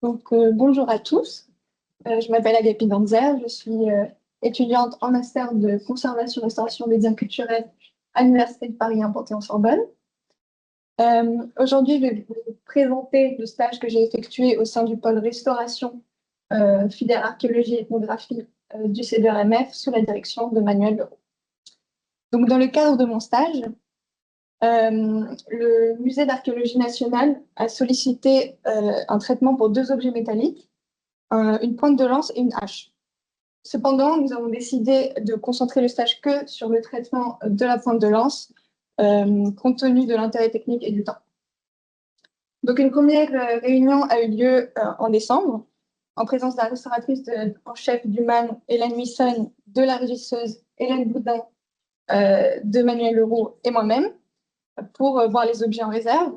Bonjour à tous. Je m'appelle Agapi Danzer, je suis étudiante en master de conservation et restauration des biens culturels à l'Université de Paris 1 Panthéon-Sorbonne. Aujourd'hui, je vais vous présenter le stage que j'ai effectué au sein du pôle restauration, filière archéologie et ethnographie du CDRMF sous la direction de Manuel Leroux. Donc, dans le cadre de mon stage, le musée d'archéologie nationale a sollicité un traitement pour 2 objets métalliques, une pointe de lance et une hache. Cependant, nous avons décidé de concentrer le stage que sur le traitement de la pointe de lance, compte tenu de l'intérêt technique et du temps. Donc, une première réunion a eu lieu en décembre, en présence de la restauratrice en chef du MAN, Hélène Huisson, de la régisseuse Hélène Boudin, de Manuel Leroux et moi-même, pour voir les objets en réserve.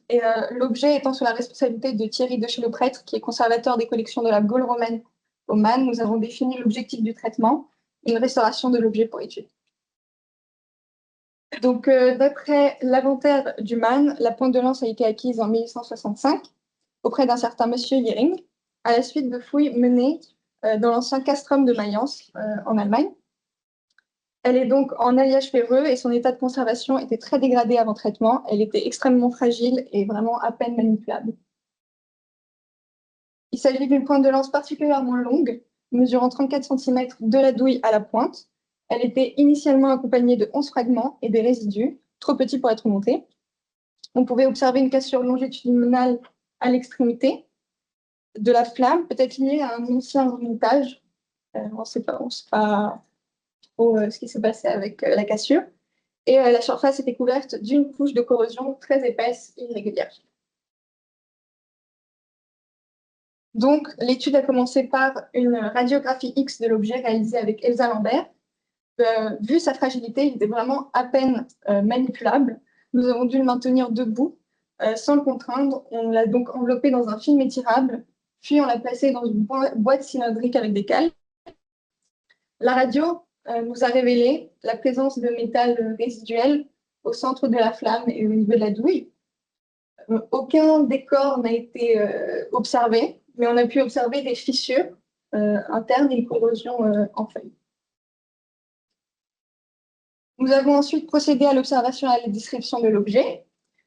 Et l'objet étant sous la responsabilité de Thierry de Chez-le-Prêtre, qui est conservateur des collections de la Gaule romaine au MAN, nous avons défini l'objectif du traitement, une restauration de l'objet pour étude. Donc, d'après l'inventaire du MAN, la pointe de lance a été acquise en 1865 auprès d'un certain monsieur Yering, à la suite de fouilles menées dans l'ancien castrum de Mayence, en Allemagne. Elle est donc en alliage ferreux et son état de conservation était très dégradé avant traitement. Elle était extrêmement fragile et vraiment à peine manipulable. Il s'agit d'une pointe de lance particulièrement longue, mesurant 34 cm de la douille à la pointe. Elle était initialement accompagnée de 11 fragments et des résidus, trop petits pour être montés. On pouvait observer une cassure longitudinale à l'extrémité de la flamme, peut-être liée à un ancien montage. On ne sait pas trop ce qui s'est passé avec la cassure. Et la surface était couverte d'une couche de corrosion très épaisse et irrégulière. Donc, l'étude a commencé par une radiographie X de l'objet réalisée avec Elsa Lambert. Vu sa fragilité, il était vraiment à peine manipulable. Nous avons dû le maintenir debout sans le contraindre. On l'a donc enveloppé dans un film étirable, puis on l'a placé dans une boîte cylindrique avec des cales. La radio nous a révélé la présence de métal résiduel au centre de la flamme et au niveau de la douille. Aucun décor n'a été observé, mais on a pu observer des fissures internes et une corrosion en feuilles. Nous avons ensuite procédé à l'observation et à la description de l'objet.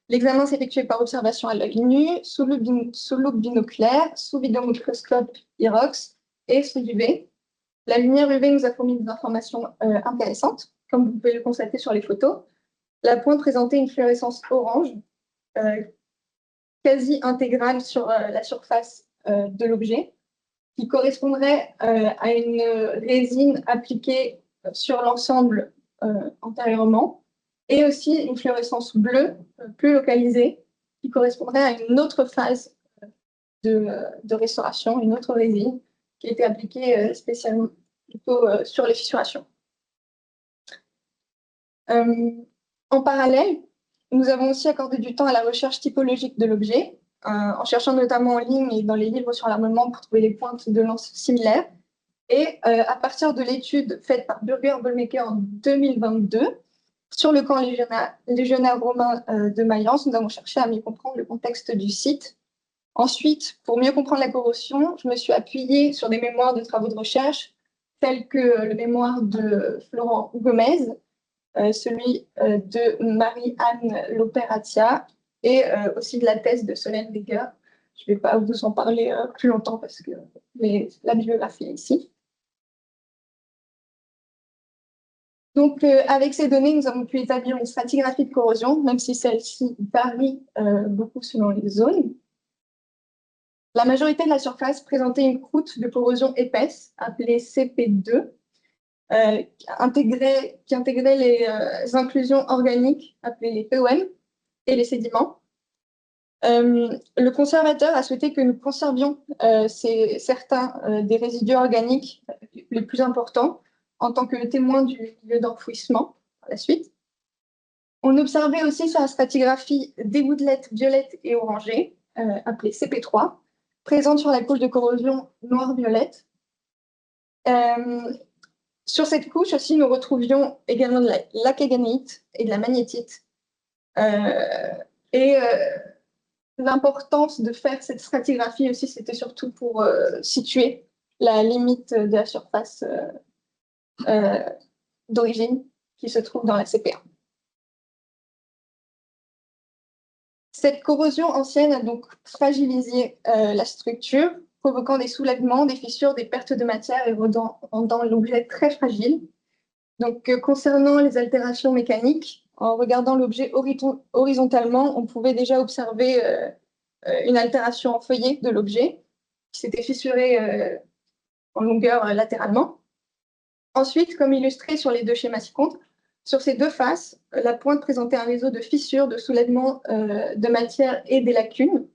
L'examen s'est effectué par observation à l'œil nu, sous loupe binoculaire, sous vidéomicroscope IROX et sous UV. La lumière UV nous a fourni des informations intéressantes, comme vous pouvez le constater sur les photos. La pointe présentait une fluorescence orange, quasi intégrale sur la surface de l'objet, qui correspondrait à une résine appliquée sur l'ensemble antérieurement, et aussi une fluorescence bleue plus localisée, qui correspondrait à une autre phase de restauration, une autre résine, qui a été appliquée spécialement plutôt sur les fissurations. En parallèle, nous avons aussi accordé du temps à la recherche typologique de l'objet, en cherchant notamment en ligne et dans les livres sur l'armement pour trouver les pointes de lance similaires. Et à partir de l'étude faite par Burger-Bollmaker en 2022, sur le camp légionnaire romain de Mayence, nous avons cherché à mieux comprendre le contexte du site. Ensuite, pour mieux comprendre la corrosion, je me suis appuyée sur des mémoires de travaux de recherche, tels que le mémoire de Florent Gomez, celui de Marie-Anne Loperatia et aussi de la thèse de Solène Rigueur. Je ne vais pas vous en parler plus longtemps parce que la bibliographie est ici. Donc, avec ces données, nous avons pu établir une stratigraphie de corrosion, même si celle-ci varie beaucoup selon les zones. La majorité de la surface présentait une croûte de corrosion épaisse, appelée CP2, qui intégrait les inclusions organiques, appelées les POM, et les sédiments. Le conservateur a souhaité que nous conservions certains des résidus organiques les plus importants en tant que témoins du lieu d'enfouissement par la suite. On observait aussi sur la stratigraphie des gouttelettes violettes et orangées, appelées CP3, présentes sur la couche de corrosion noire-violette. Sur cette couche aussi, nous retrouvions également de la lacaganite et de la magnétite. l'importance de faire cette stratigraphie aussi, c'était surtout pour situer la limite de la surface d'origine qui se trouve dans la CP1. Cette corrosion ancienne a donc fragilisé la structure, provoquant des soulèvements, des fissures, des pertes de matière et rendant l'objet très fragile. Donc, concernant les altérations mécaniques, en regardant l'objet horizontalement, on pouvait déjà observer une altération en feuillet de l'objet qui s'était fissuré en longueur latéralement. Ensuite, comme illustré sur les deux schémas ci-contre, sur ces deux faces, la pointe présentait un réseau de fissures, de soulèvements de matière et des lacunes.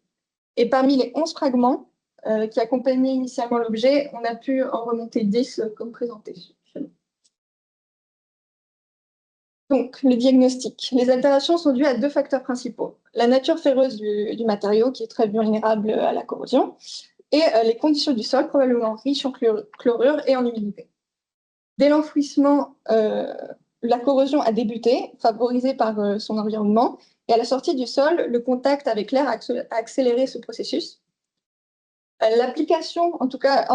Et parmi les 11 fragments qui accompagnaient initialement l'objet, on a pu en remonter 10 comme présenté. Donc, le diagnostic. Les altérations sont dues à deux facteurs principaux. La nature ferreuse du matériau, qui est très vulnérable à la corrosion, et les conditions du sol, probablement riches en chlorure et en humidité. Dès l'enfouissement, la corrosion a débuté, favorisée par son environnement, et à la sortie du sol, le contact avec l'air a accéléré ce processus. L'application, en tout cas,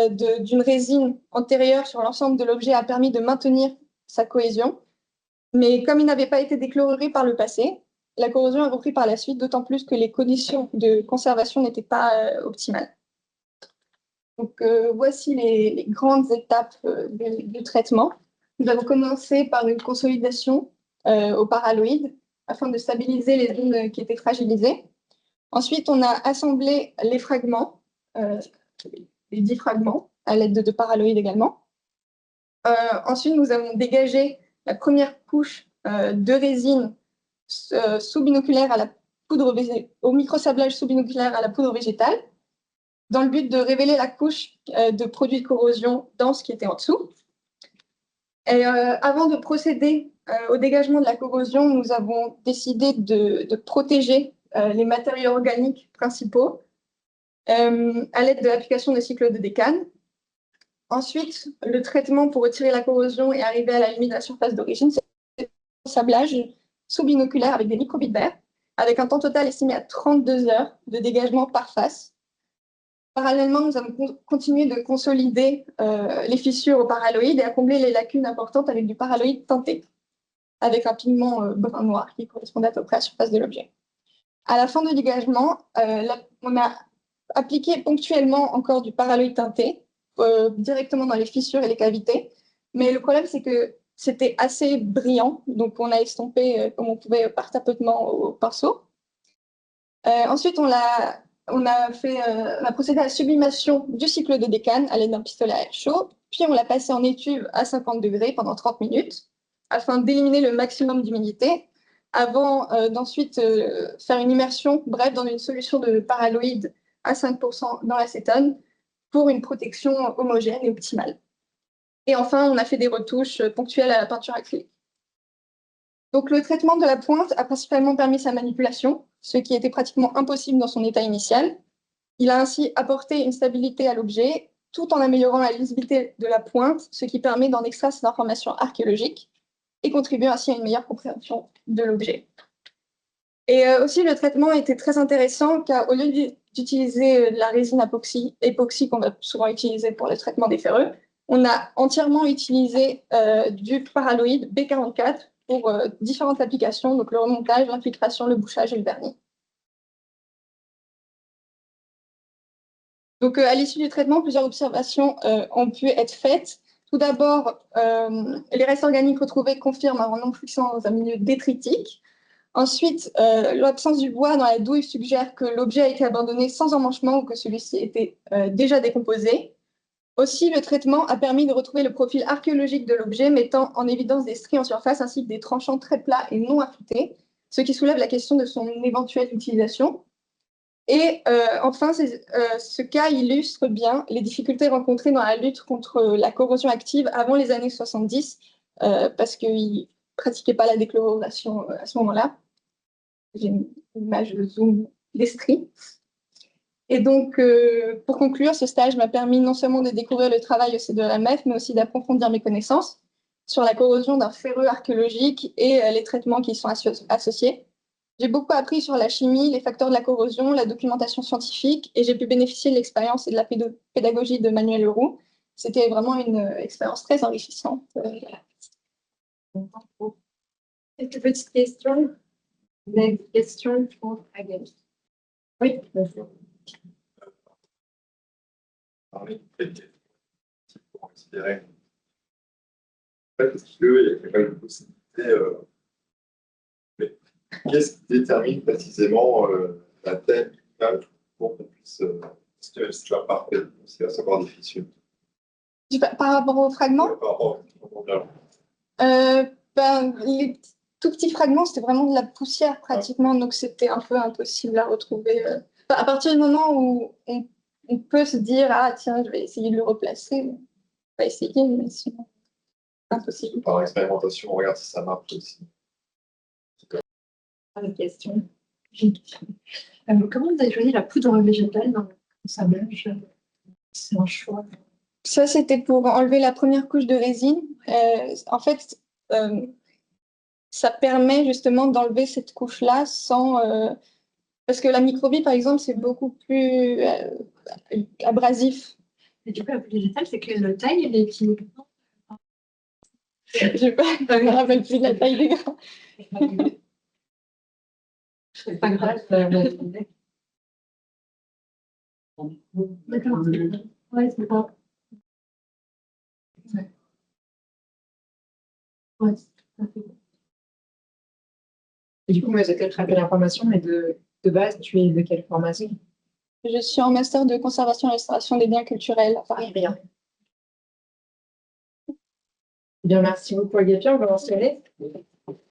d'une résine antérieure sur l'ensemble de l'objet a permis de maintenir sa cohésion, mais comme il n'avait pas été déchloruré par le passé, la corrosion a repris par la suite, d'autant plus que les conditions de conservation n'étaient pas optimales. Donc, voici les grandes étapes du traitement. Nous avons commencé par une consolidation au paralloïde afin de stabiliser les zones qui étaient fragilisées. Ensuite, on a assemblé les fragments, les 10 fragments, à l'aide de paralloïdes également. Ensuite, nous avons dégagé la première couche de résine sous-binoculaire à la poudre au microsablage sous-binoculaire à la poudre végétale, dans le but de révéler la couche de produits de corrosion dense qui était en dessous. Et avant de procéder au dégagement de la corrosion, nous avons décidé de protéger les matériaux organiques principaux à l'aide de l'application de cycles de décane. Ensuite, le traitement pour retirer la corrosion et arriver à la limite de la surface d'origine, c'est le sablage sous-binoculaire avec des microbits de verre, avec un temps total estimé à 32 heures de dégagement par face. Parallèlement, nous avons continué de consolider les fissures au paralloïde et à combler les lacunes importantes avec du paralloïde teinté, avec un pigment brun noir qui correspondait à peu près à la surface de l'objet. À la fin du dégagement, on a appliqué ponctuellement encore du paralloïde teinté directement dans les fissures et les cavités. Mais le problème, c'est que c'était assez brillant, donc on a estompé comme on pouvait par tapotement au pinceau. Ensuite, on a procédé à la sublimation du cycle de décane à l'aide d'un pistolet à air chaud, puis on l'a passé en étuve à 50 degrés pendant 30 minutes afin d'éliminer le maximum d'humidité avant d'ensuite faire une immersion brève dans une solution de paralloïde à 5% dans l'acétone pour une protection homogène et optimale. Et enfin, on a fait des retouches ponctuelles à la peinture acrylique. Donc, le traitement de la pointe a principalement permis sa manipulation, ce qui était pratiquement impossible dans son état initial. Il a ainsi apporté une stabilité à l'objet, tout en améliorant la lisibilité de la pointe, ce qui permet d'en extraire cette information archéologique et contribue ainsi à une meilleure compréhension de l'objet. Et aussi, le traitement était très intéressant, car au lieu d'utiliser la résine époxy qu'on va souvent utiliser pour le traitement des ferreux, on a entièrement utilisé du paralloïde B44 pour différentes applications, donc le remontage, l'infiltration, le bouchage et le vernis. Donc, à l'issue du traitement, plusieurs observations ont pu être faites. Tout d'abord, les restes organiques retrouvés confirment un non-fluxant dans un milieu détritique. Ensuite, l'absence du bois dans la douille suggère que l'objet a été abandonné sans emmanchement ou que celui-ci était déjà décomposé. Aussi, le traitement a permis de retrouver le profil archéologique de l'objet, mettant en évidence des stries en surface ainsi que des tranchants très plats et non affûtés, ce qui soulève la question de son éventuelle utilisation. Et enfin, ce cas illustre bien les difficultés rencontrées dans la lutte contre la corrosion active avant les années 70, parce qu'ils ne pratiquaient pas la déchlorisation à ce moment-là. J'ai une image de zoom des stries. Et donc, pour conclure, ce stage m'a permis non seulement de découvrir le travail de l'AMF, mais aussi d'approfondir mes connaissances sur la corrosion d'un ferreux archéologique et les traitements qui y sont associés. J'ai beaucoup appris sur la chimie, les facteurs de la corrosion, la documentation scientifique, et j'ai pu bénéficier de l'expérience et de la pédagogie de Manuel Leroux. C'était vraiment une expérience très enrichissante. Quelques petites questions. Vous avez des questions pour Agathe? Oui, bonjour. Parmi les questions pour considérer. En fait, est-ce qu'il y a quand même une possibilité. Mais qu'est-ce qui détermine précisément la taille du câble pour qu'on puisse. Si tu as parfait, c'est à savoir des fissures. Par rapport aux fragments, Par rapport au dialogue. les tout petits fragments, c'était vraiment de la poussière pratiquement, donc c'était un peu impossible à retrouver. À partir du moment où on peut se dire, ah tiens, je vais essayer de le replacer, on va essayer, mais sinon, c'est impossible. Par expérimentation, on regarde si ça marche aussi. Une question. Comment vous avez choisi la poudre végétale dans sa mélange? C'est un choix. Ça, c'était pour enlever la première couche de résine. En fait, ça permet justement d'enlever cette couche-là sans... parce que la microbie, par exemple, c'est beaucoup plus abrasif. Et du coup, la poudre végétale, c'est quelle taille elle est équilibrée? Je ne me rappelle plus de la taille des grains. C'est pas grave. D'accord. Ouais, c'est pas. Ouais, c'est fait. Et du coup, moi, j'ai peut-être rappelé l'information, mais de base, tu es de quelle formation? Je suis en master de conservation et restauration des biens culturels à Paris. Bien. Bien, merci beaucoup, Agathe. On va enchaîner.